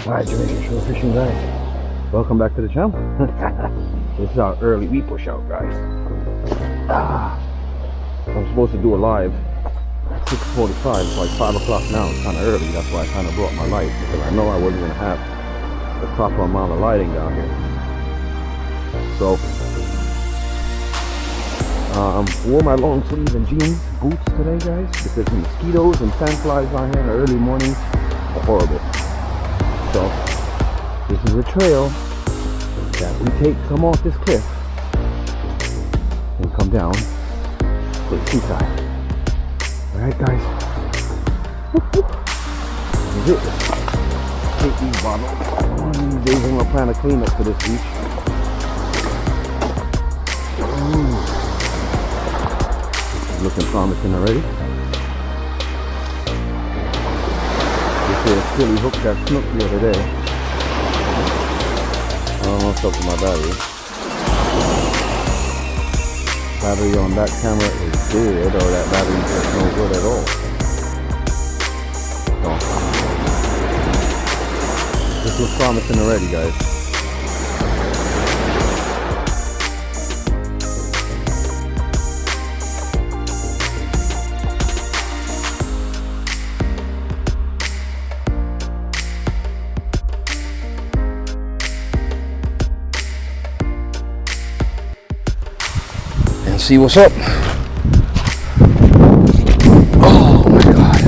Hi, Jamaican shore fishing guys. Welcome back to the channel. This is our early week push out, guys. I'm supposed to do a live at 6:45. It's like 5 o'clock now. It's kind of early. That's why I kind of brought my light, because I know I wasn't going to have the proper amount of lighting down here. So wore my long sleeves and jeans, boots today, guys, because the mosquitoes and sandflies down here in the early mornings are horrible. So this is a trail that we come off this cliff and come down to the seaside. Alright, guys. This is it. Take these bottles. One of these days I'm gonna plan a cleanup for this beach. This is looking promising already. This is a silly hook that snooked the other day. I don't know what's up with my battery. Battery on that camera is dead, or that battery is no good at all. So, this looks promising already, guys. And see what's up. Oh my God.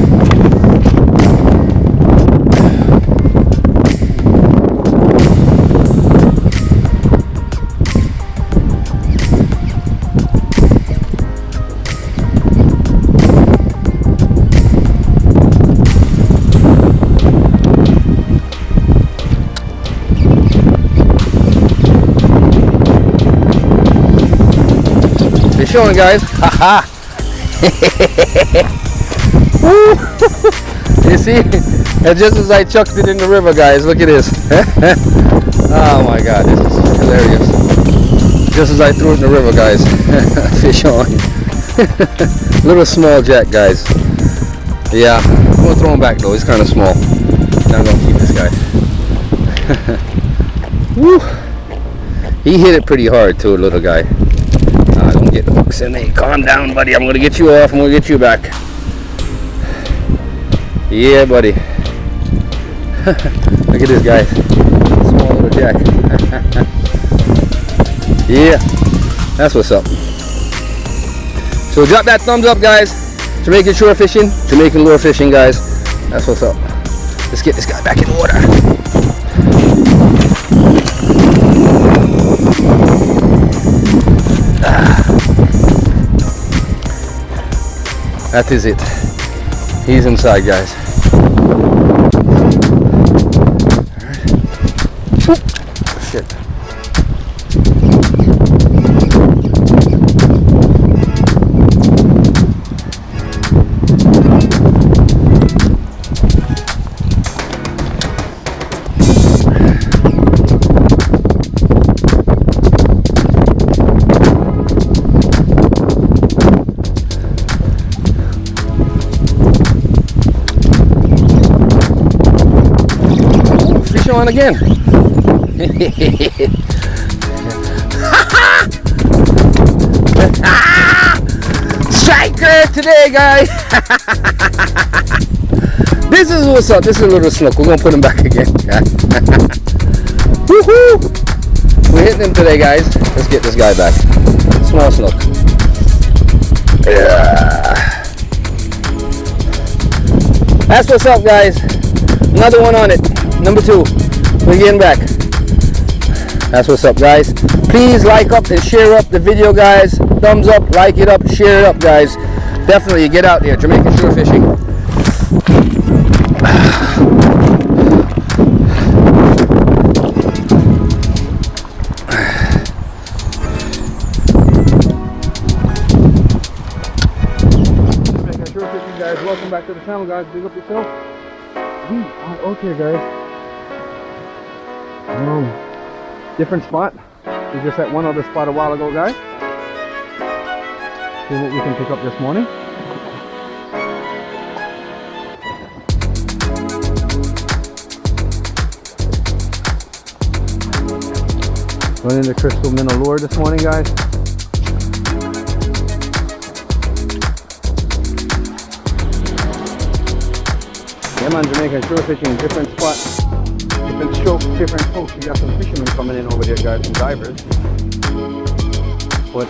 Showing, guys. Haha. You see, and just as I chucked it in the river, guys, look at this. Oh my God, this is hilarious. Just as I threw it in the river, guys. Fish on. Little small jack, guys. Yeah, I'm gonna throw him back though. He's kind of small. Now I'm gonna keep this guy. Woo. He hit it pretty hard too, little guy. Don't get the hooks in there. Calm down, buddy. I'm gonna get you off. I'm gonna get you back. Yeah, buddy. Look at this guy. Small little jack. Yeah, that's what's up. So drop that thumbs up, guys. Jamaican shore fishing, Jamaican lure fishing, guys. That's what's up. Let's get this guy back in the water. That is it. He's inside, guys. Alright. Oh, shit. On again. Striker today, guys. This is what's up. This is a little snook. We're gonna put him back again. Woohoo! We're hitting him today, guys. Let's get this guy back. Small snook. Yeah. That's what's up, guys. Another one on it. Number 2. We're getting back. That's what's up, guys. Please like up and share up the video, guys. Thumbs up, like it up, share it up, guys. Definitely get out there. Jamaican shore fishing. Jamaican shore fishing, guys. Welcome back to the channel, guys. Big up yourself. We are out here, guys. Different spot. We just at one other spot a while ago, guys. See what we can pick up this morning. Running the crystal minnow lure this morning, guys. Yeah man, Jamaican shore fishing, different spots, different strokes, different folks. You got some fishermen coming in over there, guys, some divers. But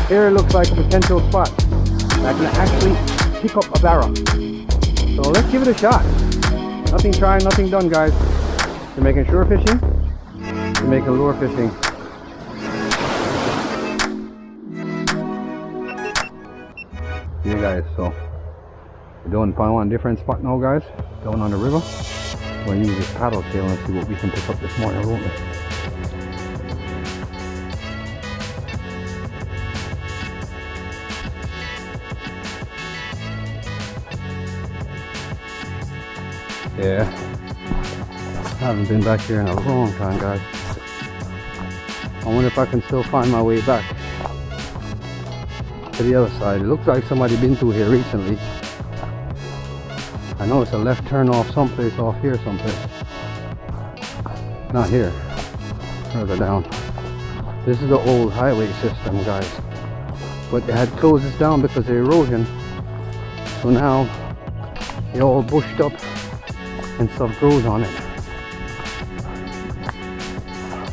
here it looks like a potential spot that can actually pick up a barra. So let's give it a shot. Nothing trying, nothing done, guys. Jamaican shore fishing, Jamaican lure fishing. Yeah guys, so we're doing one different spot now, guys, down on the river. We're gonna use this paddle tail and see what we can pick up this morning, won't we? Yeah, I haven't been back here in a long time, guys. I wonder if I can still find my way back to the other side. It looks like somebody been through here recently. I know it's a left turn off someplace off here someplace. Not here, further down. This is the old highway system, guys. But they had closed this down because of erosion. So now they're all bushed up and stuff grows on it.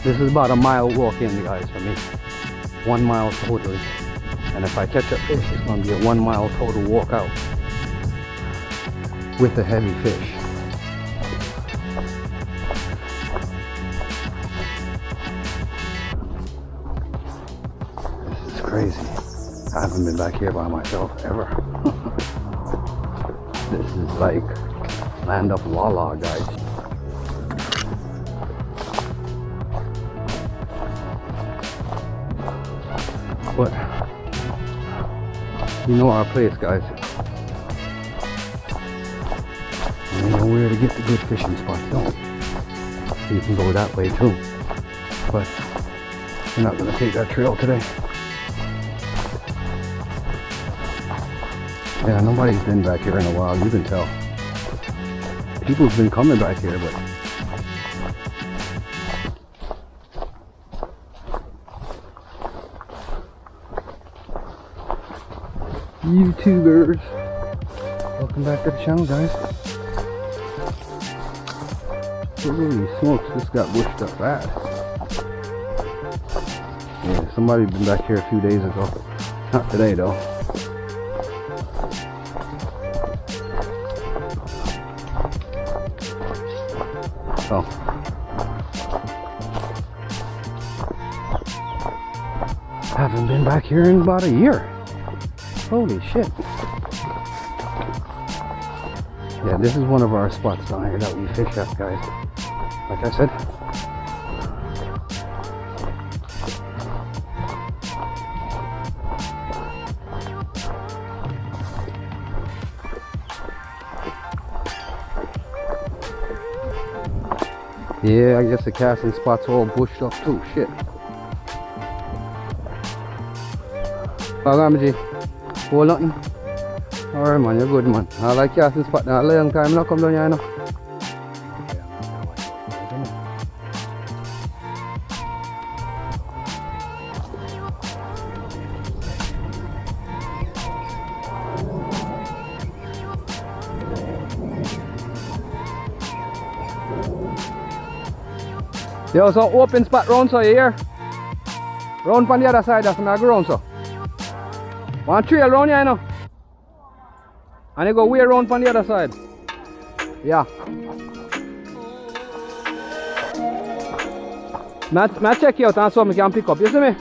This is about a mile walk in, guys, for me. 1 mile totally. And if I catch a fish, it's going to be a 1 mile total walk out with a heavy fish. This is crazy. I haven't been back here by myself ever. This is like land of Lala, guys. But you know our place, guys. You know where to get the good fishing spots, don't we? You can go that way too. But we're not gonna take that trail today. Yeah, nobody's been back here in a while, you can tell. People's been coming back here, but YouTubers, welcome back to the channel, guys. Holy smokes, this got bushed up fast. Yeah, somebody been back here a few days ago. Not today though. So haven't been back here in about a year. Holy shit. Yeah, this is one of our spots down here that we fish at, guys. Like I said. Yeah, I guess the casting spot's all bushed up too. Shit. Pagamaji. Hold nothing. Alright man, you're good man. I like casting spot now. A long time now come down here now. Yo, so open spot round so you hear? Round on the other side, that's not go round so. One trail round here, you know. And you go way around on the other side. Yeah. I check you out and so I can pick up, you see me?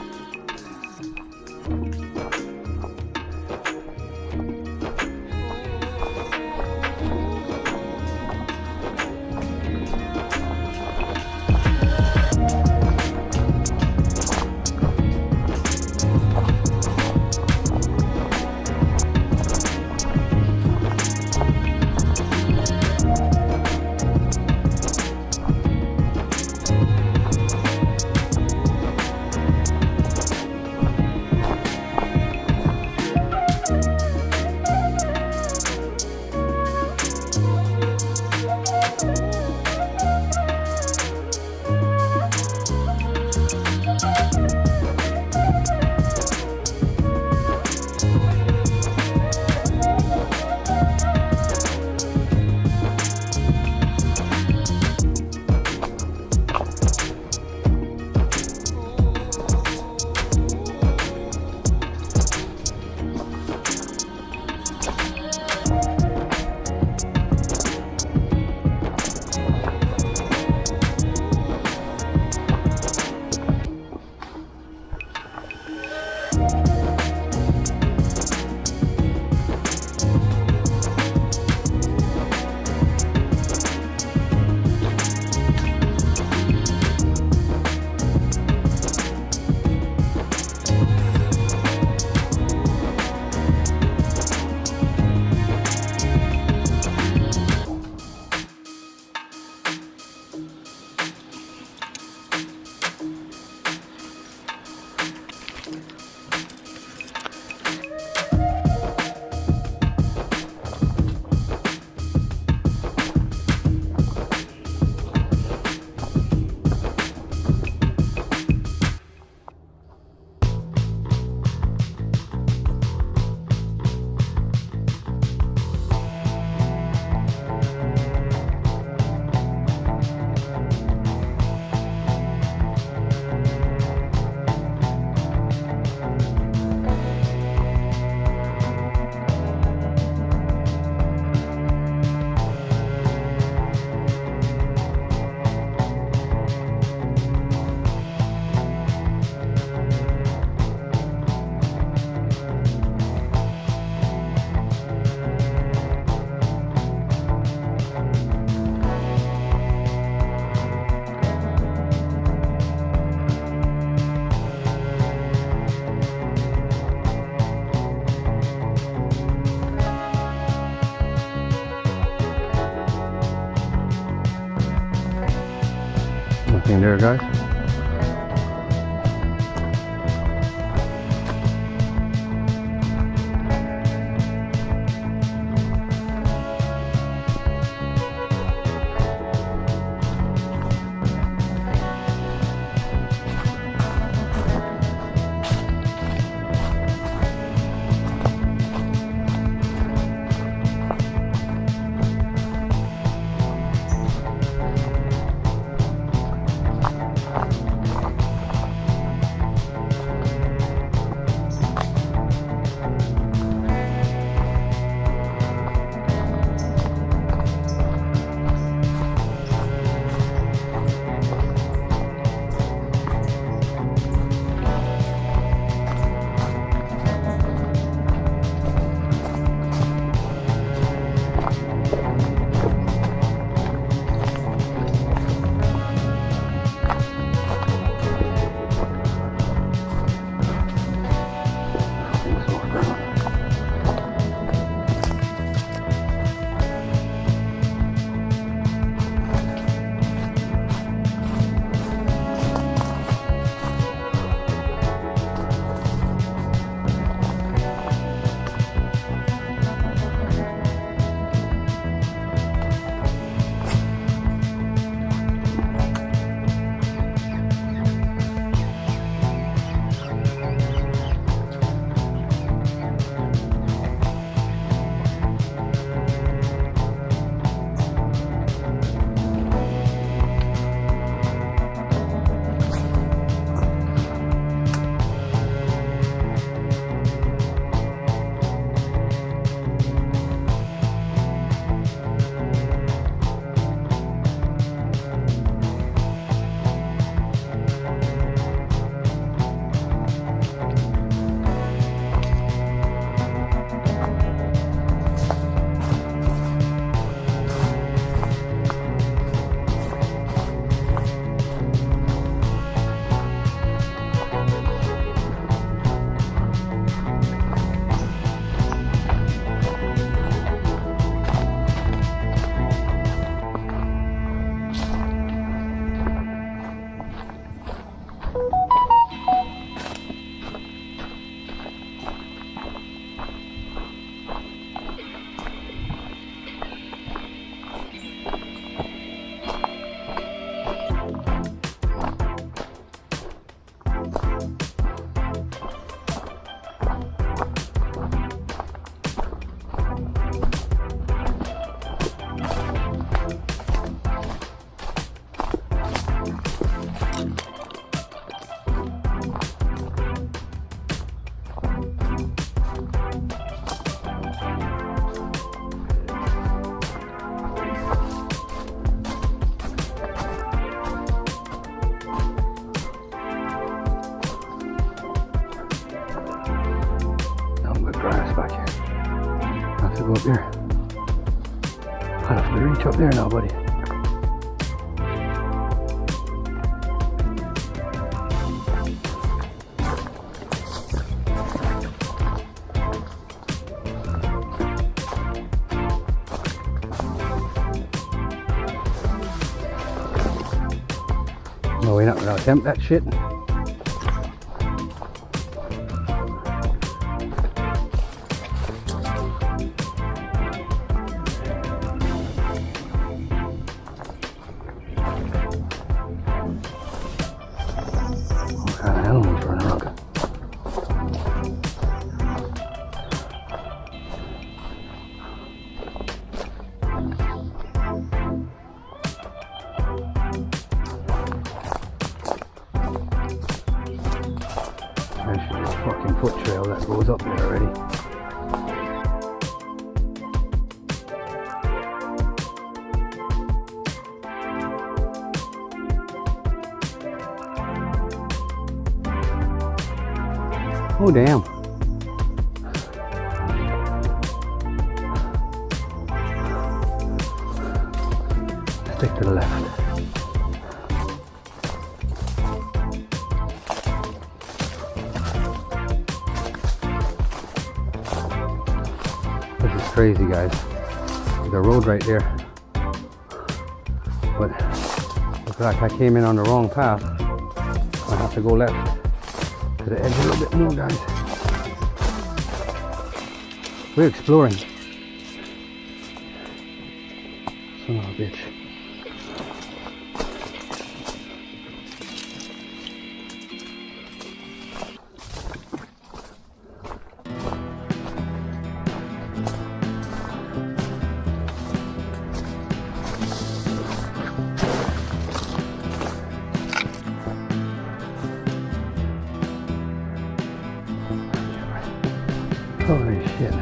In there, guys. Go up there. I'll have to reach up there now, buddy. No, we're not gonna attempt that shit. Fucking foot trail that goes up there already. Oh damn. Stick to the left. Crazy, guys. There's a road right there, but the like I came in on the wrong path. I have to go left to the edge a little bit more, guys. We're exploring. Son of a bitch. Holy shit.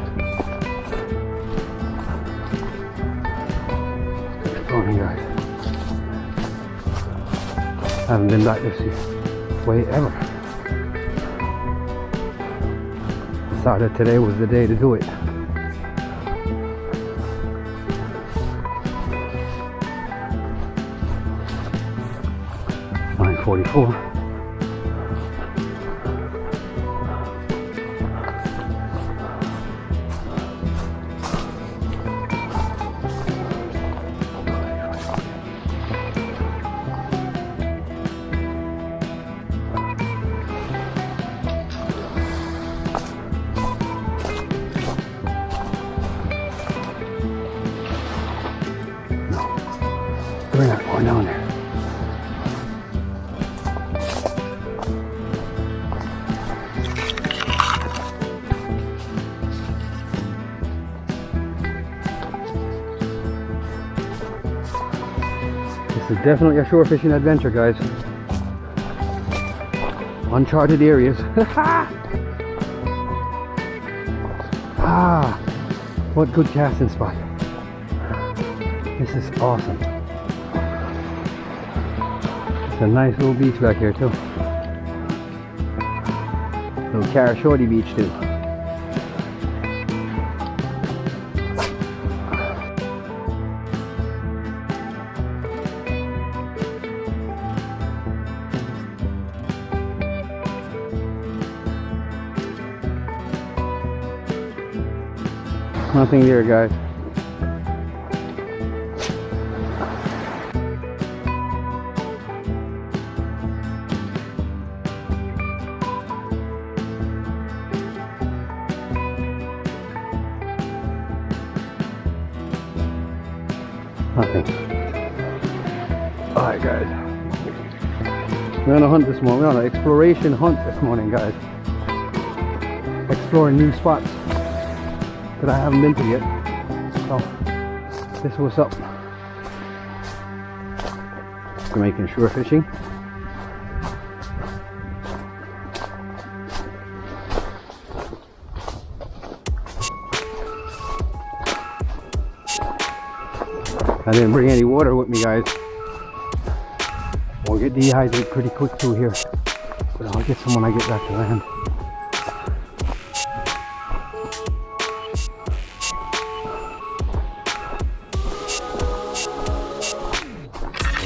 Exploring, guys. I haven't been back this way ever. Decided today was the day to do it. .44. We're not going down there. This is definitely a shore fishing adventure, guys. Uncharted areas. Ah, what good casting spot. This is awesome. It's a nice little beach back here too. Little Cara Shorty beach too. Nothing there, guys. Nothing. Alright, guys. We're on a hunt this morning. We're on an exploration hunt this morning, guys. Exploring new spots that I haven't been to yet. So, this is what's up. Jamaican shore fishing. I didn't bring any water with me, guys. We'll get dehydrated pretty quick through here. But I'll get some when I get back to land.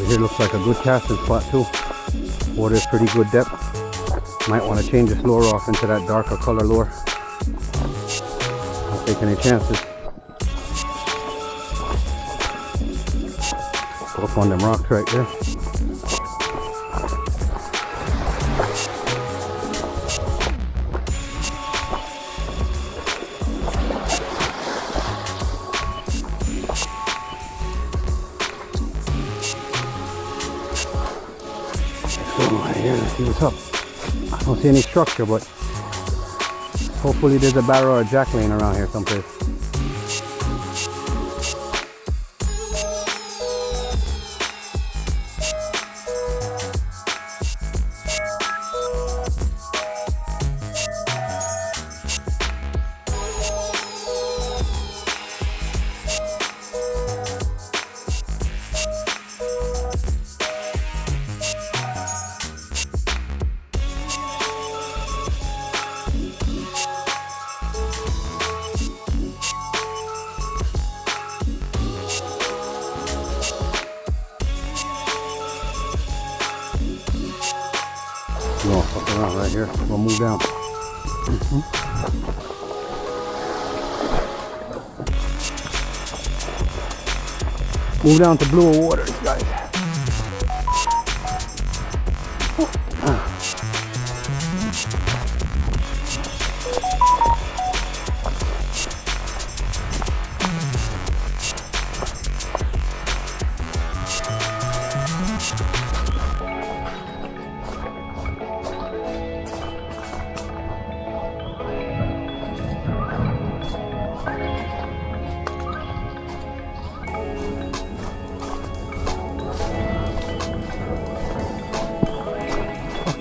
Here looks like a good casting spot too. Water is pretty good depth. Might want to change this lure off into that darker color lure. Not take any chances. Go up on them rocks right there. Here, let's see what's up. I don't see any structure, but hopefully there's a barra or a jack laying around here someplace. No, fuck around right here. We'll move down. Move down to bluer waters, guys.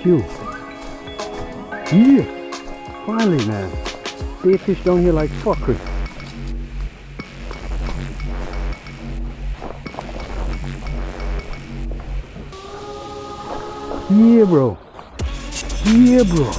you. Yeah, finally, man. See a fish down here like fuckery. Yeah, bro. Yeah, bro.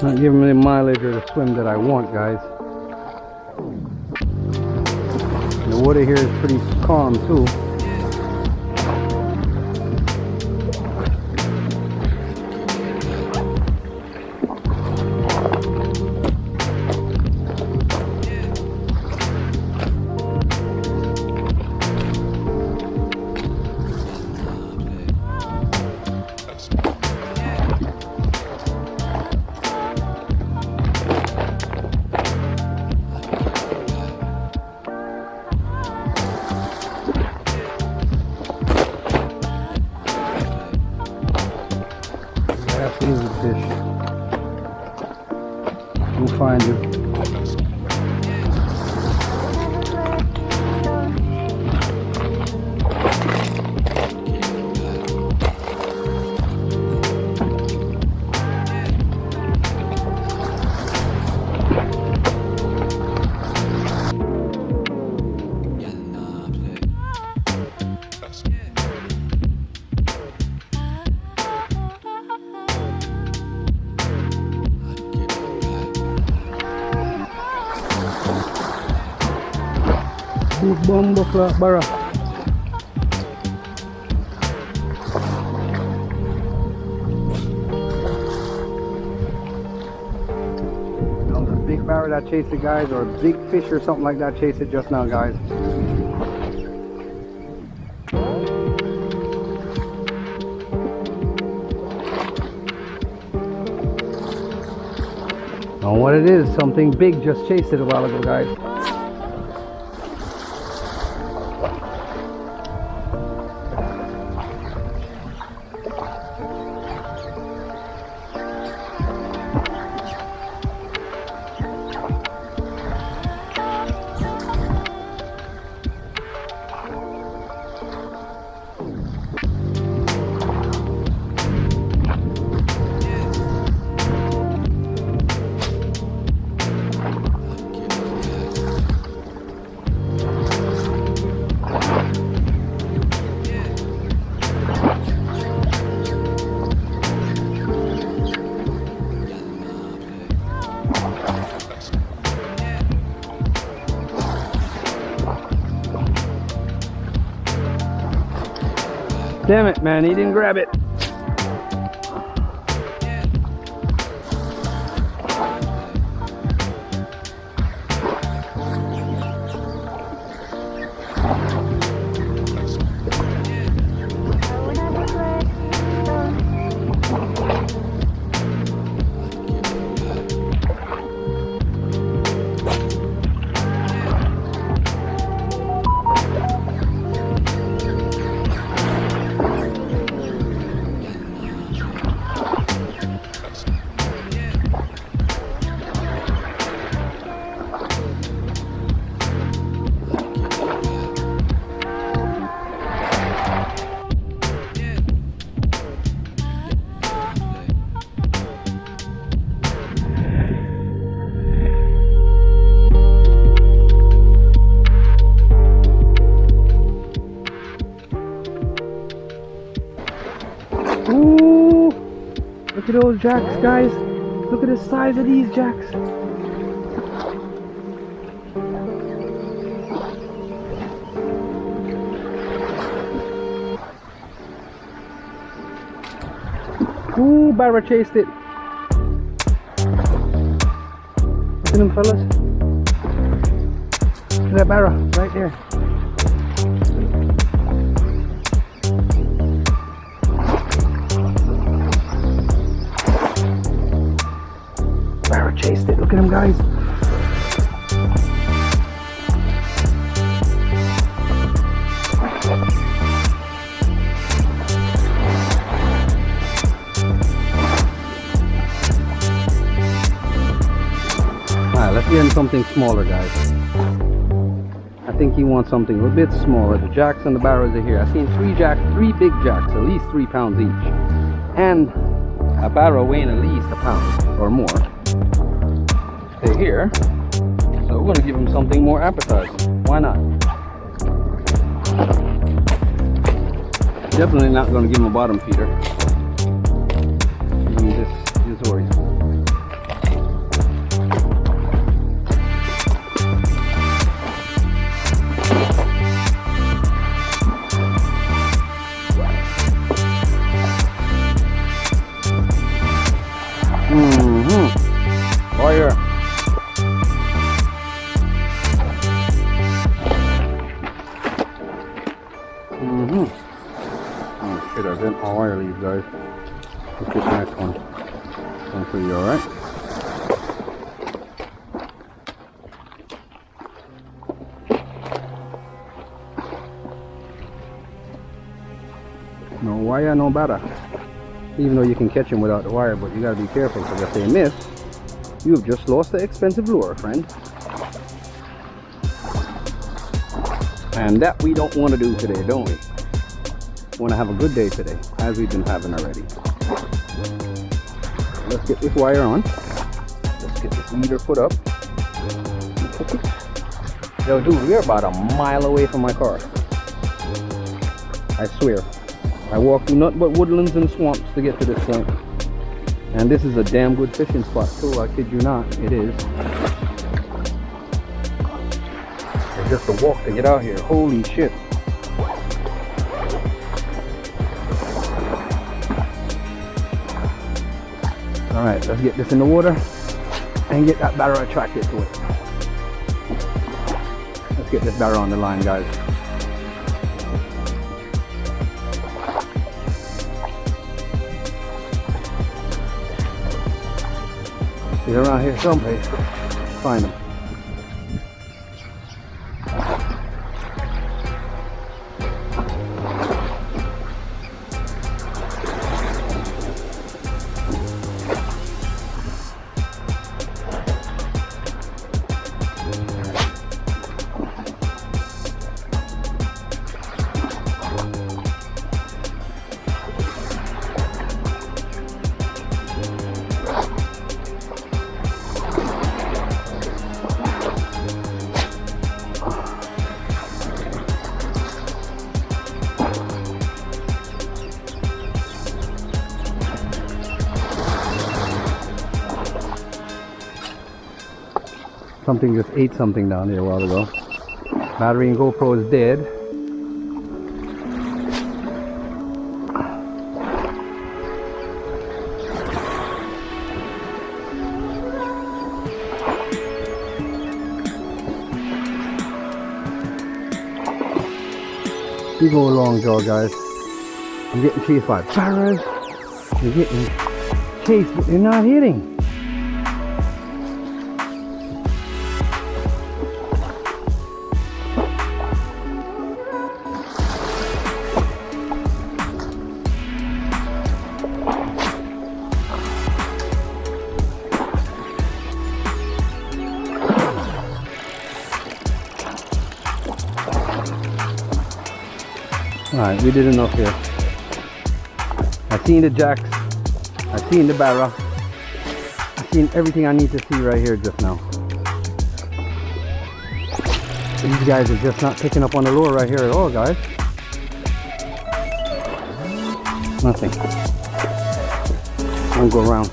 Not giving me the mileage or the swim that I want, guys. The water here is pretty calm too. Easy fish. We'll find you. Big bomb of Barra. A big barra that chased it, guys, or a big fish or something like that chased it just now, guys. And what it is, something big just chased it a while ago, guys. Damn it, man, he didn't grab it. Ooh, look at those jacks, guys. Look at the size of these jacks. Ooh, Barra chased it. Look at them, fellas. Look at that Barra right there. Barra chased it. Look at him, guys. Alright, let's get him something smaller, guys. I think he wants something a bit smaller. The jacks and the barrows are here. I've seen three big jacks, at least 3 pounds each. And a barrow weighing at least a pound or more. They're here. So we're going to give him something more appetizing. Why not? Definitely not going to give him a bottom feeder. Give him this Ori. Oh yeah. Oh shit, I didn't all wire leaves, guys. Let's get the next one. Hopefully you're alright. No wire, no batter. Even though you can catch them without the wire, but you gotta be careful because if they miss, you've just lost the expensive lure, friend. And that we don't want to do today, don't we? We want to have a good day today, as we've been having already. Let's get this wire on. Let's get this leader put up. Yo, dude, we're about a mile away from my car. I swear. I walked through nothing but woodlands and swamps to get to this point. And this is a damn good fishing spot too, I kid you not, it is. It's just a walk to get out here, holy shit. Alright, let's get this in the water and get that barrow attracted to it. Let's get this barrow on the line, guys. He's around here someplace. Find him. Something just ate something down there a while ago. Battery and GoPro is dead. You go along, jaw, guys. I'm getting chased by barras. I'm getting chased, but they're not hitting. Alright, we did enough here. I've seen the jacks, I've seen the barra, I've seen everything I need to see right here just now. These guys are just not picking up on the lure right here at all, guys. Nothing. I'll go around.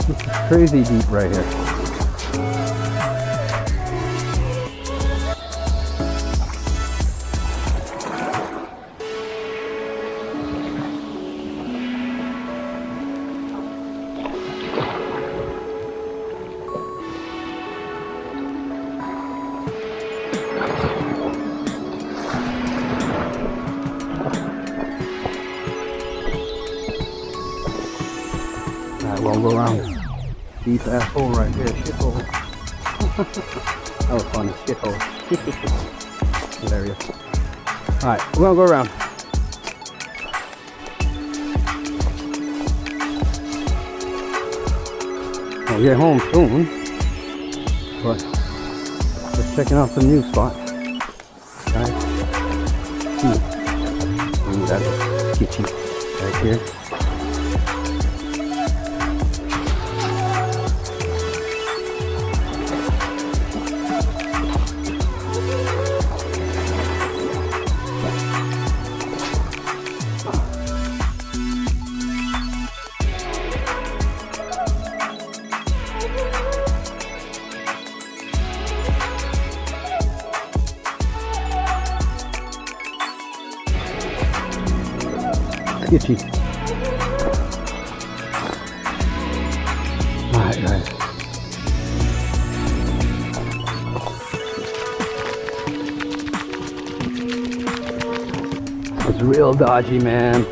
This is crazy deep right here. Alright, we'll go around. Deep ass hole right here, shit hole. That was funny, shit hole. Hilarious. Alright, we're gonna go around. I'll get home soon, but just checking out some new spots. Guys, that's kitchen right here. Itchy. Alright, guys. It's real dodgy, man.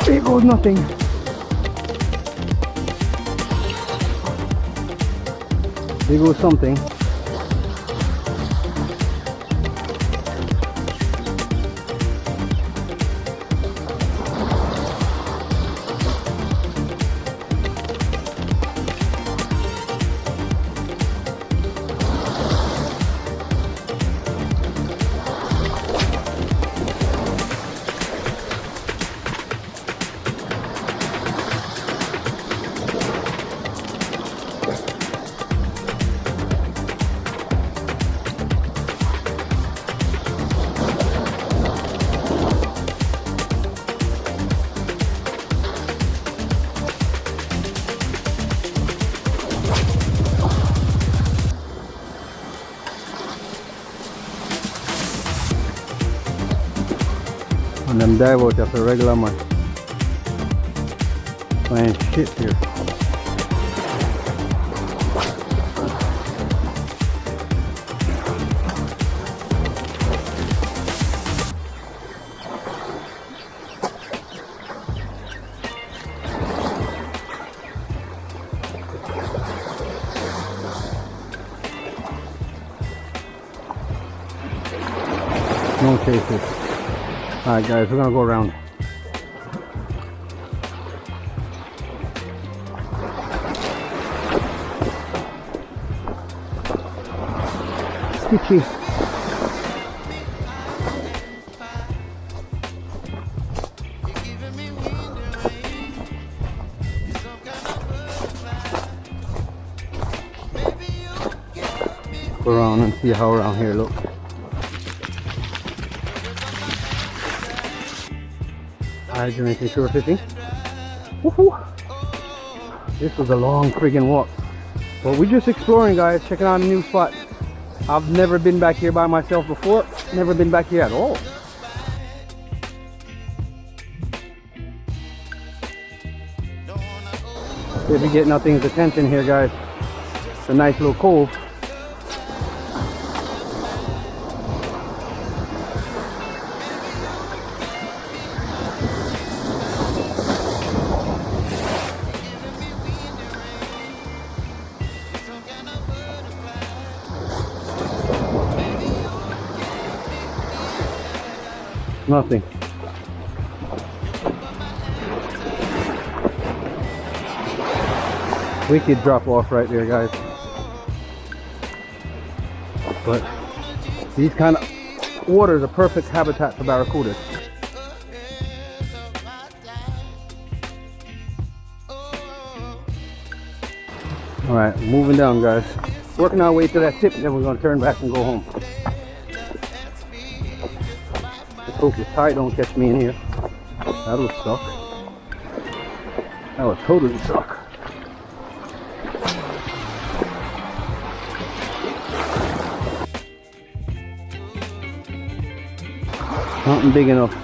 There goes nothing. There goes something. And them dive out after regular man. Fine shit here. No chases. Alright guys, we're gonna go around. Sketchy. Go around and see how around here looks. Alright, Jamaican shore fishing. Woohoo! This was a long friggin' walk. But we're just exploring, guys, checking out a new spot. I've never been back here by myself before. Never been back here at all. If you get nothing's attention here, guys. It's a nice little cove. Nothing. Wicked drop off right there, guys. But these kind of waters are perfect habitat for barracudas. All right, moving down, guys. Working our way to that tip, then we're gonna turn back and go home. Let's hope the tide don't catch me in here. That would suck. That would totally suck. Nothing big enough.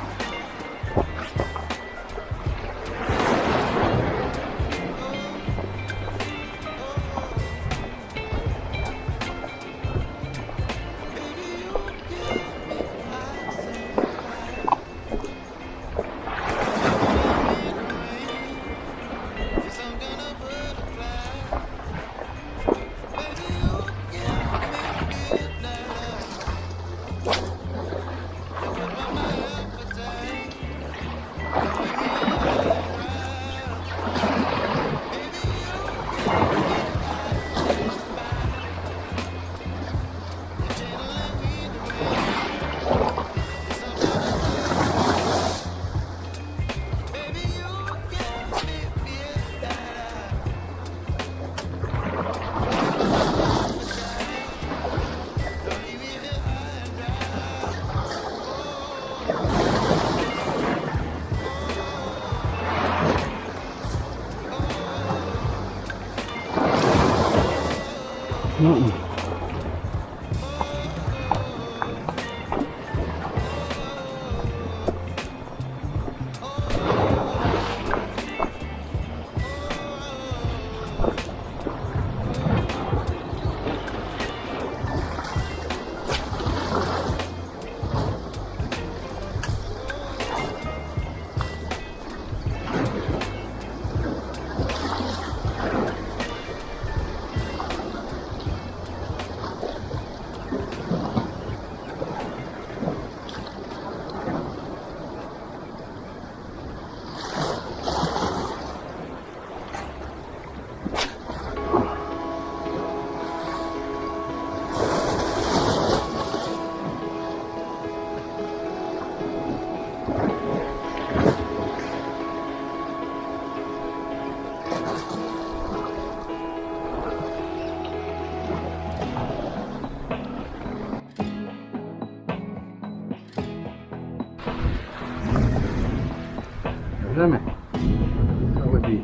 Deme. That would be.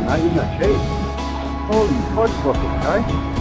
Not even a shade. Holy fudge bucket, guys.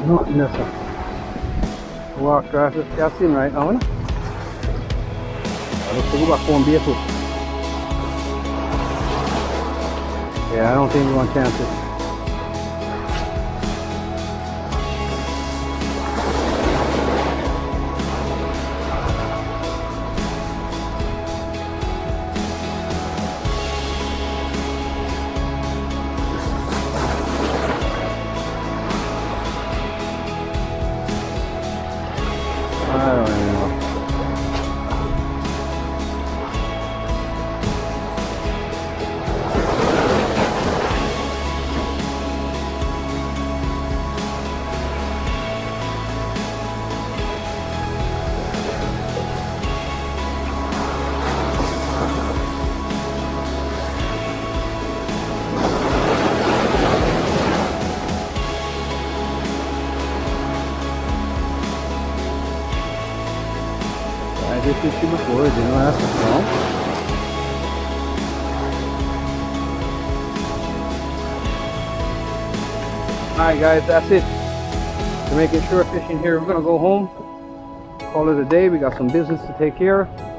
Nothing that's a walk drive just gas in right now, innit? Let's go back home barefoot. Yeah, I don't think we want to chance it. I don't even know. I did this shit before, it didn't last long. Alright guys, that's it. Jamaican shore fishing here. We're gonna go home, call it a day. We got some business to take care of.